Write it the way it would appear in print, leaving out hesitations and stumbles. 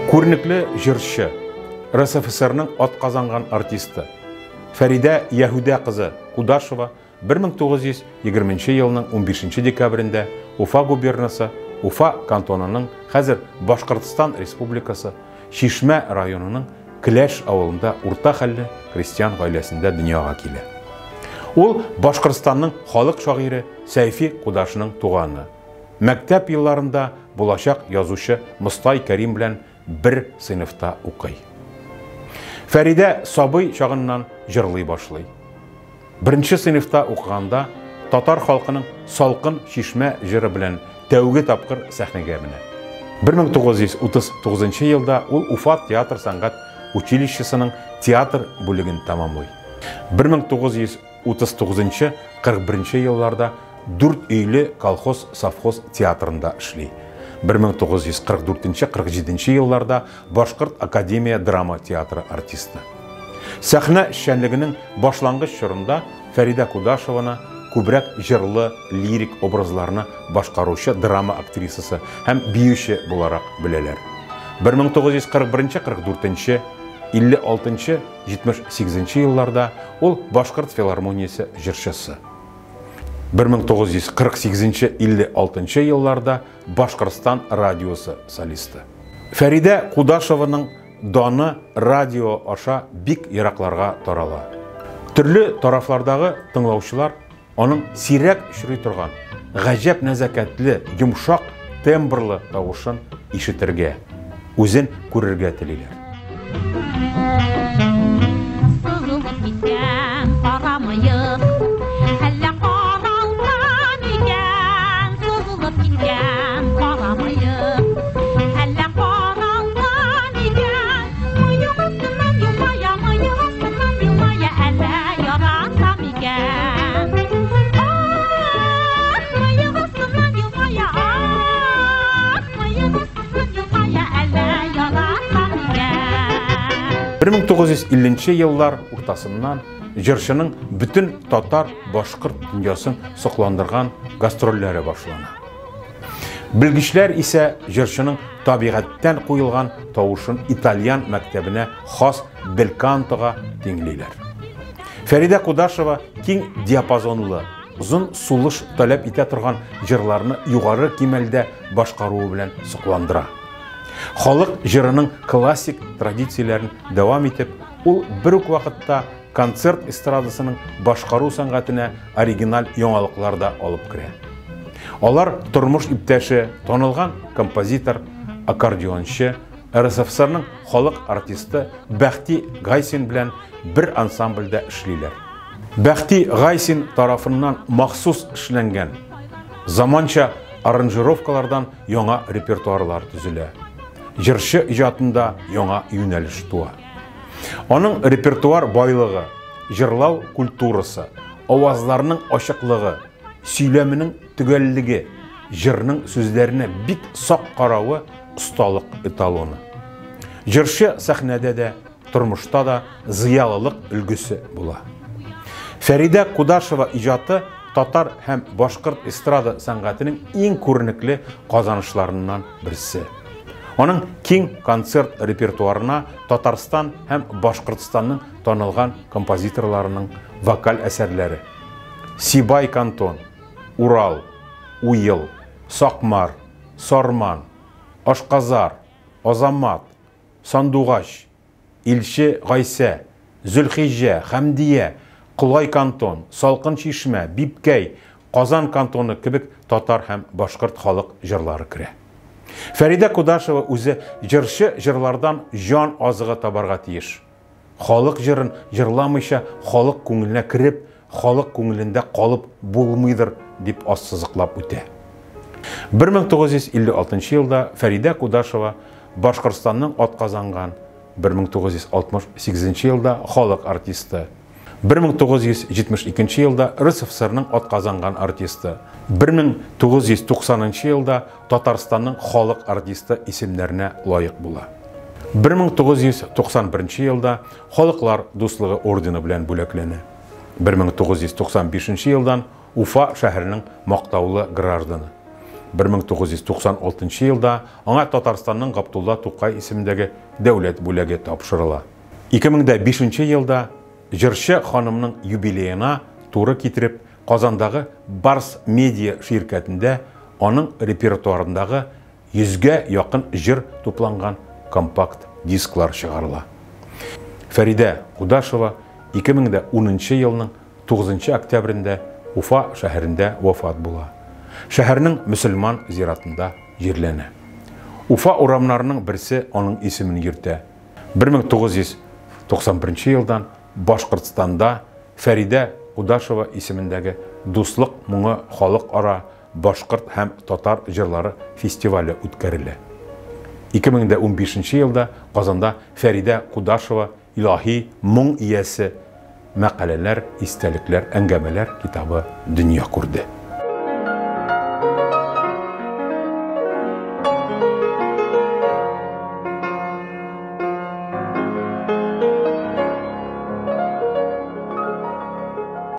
Күренекле җырчы, РСФСРның атказанган артисты Фәрида Яһүдә кызы Кудашева 1920 елның 15 декабрендә Уфа губернасы, Уфа кантонының, хәзер Башкортстан Республикасы, Шишмә районының Келәш авылында урта хәлле крестьян гаиләсендә дөньяга килә. Ул Башкортстанның халык шагыйре Сәйфи Кудашның туганы. Мәктәп елларында булачак язучы Мостай Кәрим белән бер сыйныфта укый. Фәридә сабый чагыннан җырлый башлый. Беренче сыйныфта укыганда татар халкының салкын Шишмә җыры белән тәүге тапкыр сәхнәгә менә. 1939 елда ул Уфа театр сәнгать училищесының театр бүлеген тәмамлый. 1939-41 елларда 4 өйле колхоз-совхоз театрында эшли. 1944-47 елларда Башкорт академия драма театры артисты. Сәхнә эшчәнлегенең башлангыч чорында Фәридә Кудашеваны күбрәк җырлы, лирик образларны башкаручы драма актрисасы һәм биюче буларак беләләр. 1941-44, 56-78 елларда ул Башкорт филармониясе җырчысы. 1948-56 елларда Башкортстан радиосы солисты. Фәридә Кудашеваның даны радио аша бик еракларга тарала. Төрле тарафлардагы тыңлаучылар аның сирәк очрый торган, гаҗәп нәзакәтле, йомшак, тембрлы тавышын ишетергә, үзен күрергә телиләр. Бір 1950 еллар уртасыннан җырчының бүтін татар башкорт дөньясын сокландырган гастрольләре башлана. Белгечләр исә җырчының табигатьтән куелган тавышын итальян мәктәбенә хас белкантога тиңлиләр. Фәридә Кудашева киң диапазонлы, озын сулыш таләп итә торган җырларны югары кимәлдә башкаруы белән сокландыра. Халык җырының классик традицияләрен дәвам итеп, ул бер үк вакытта концерт эстрадасының башкару сәнгатенә оригиналь яңалыклар да алып керә. Алар тормыш иптәше, танылган композитор, аккордеончы, РСФСРның халык артисты Бәхти Гайсин белән бер ансамбльдә эшлиләр. Бәхти Гайсин тарафыннан махсус эшләнгән заманча аранжировкалардан яңа репертуарлар төзелә. Җырчы иҗатында яңа юнәлеш туа. Аның репертуар байлыгы, җырлау культурасы, авазларның ачыклыгы, сөйләменең төгәллеге, җырның сүзләренә бик сак каравы осталык эталоны. Җырчы сәхнәдә дә, тормышта да зыялылык өлгесе була. Фәридә Кудашева иҗаты татар һәм башкорт эстрада сәнгатенең иң күренекле казанышларыннан берсе. Аның киң концерт репертуарына Татарстан һәм Башкортстанның танылган композиторларының вокаль әсәрләре Сибай кантон, Урал, Уйыл, Сакмар, Сарман, Ашказар, Азамат, Сандугач, Илче Гайсә, Зөлхиҗә, Хәмдия, Кулай кантон, Салкын Шишмә, Бипкәй, Казан кантоны кебек татар һәм башкорт халык җырлары керә. Фәридә Кудашева үзе җырчы җырлардан җан азыгы табарга тиеш. Халык җырын җырламыйча халык күңеленә кирип, халык күңелендә калып булмыйдыр дип ассызыклап үтә. 1956 елда Фәридә Кудашева Башкортстанның атказанган, 1968 елда халык артисты, 1972 елда РСФСРның атказанган артисты, 1990 елда Татарстанның халык артисты исемнәренә лайык була. 1991 елда Халыклар дуслыгы ордены белән бүләкләнә. 1995 елдан Уфа шәһәренең мактаулы гражданы. 1996 елда аңа Татарстанның Габдулла Тукай исемендәге дәүләт бүләге тапшырыла. 2005 елда җырчы ханымның юбилеена туры китереп, Казандагы Барс медиа ширкәтендә аның репертуарындагы 100-гә якын җыр тупланган компакт дисклар чыгарыла. Фәридә Кудашева 2010 елның 9 октябрендә Уфа шәһәрендә вафат була. Шәһәрнең мөселман зиратында җирләнә. Уфа урамнарының берсе аның исемен йөртә. 1991 елдан Башкортстанда Фәридә Кудашева исемендәге Дуслык моңы халыкара башкорт һәм татар җырлары фестивале үткәрелә. 2015 елда Казанда Фәридә Кудашева илаһи моң иясе мәкаләләр, истәлекләр, әңгәмәләр китабы дөнья күрде.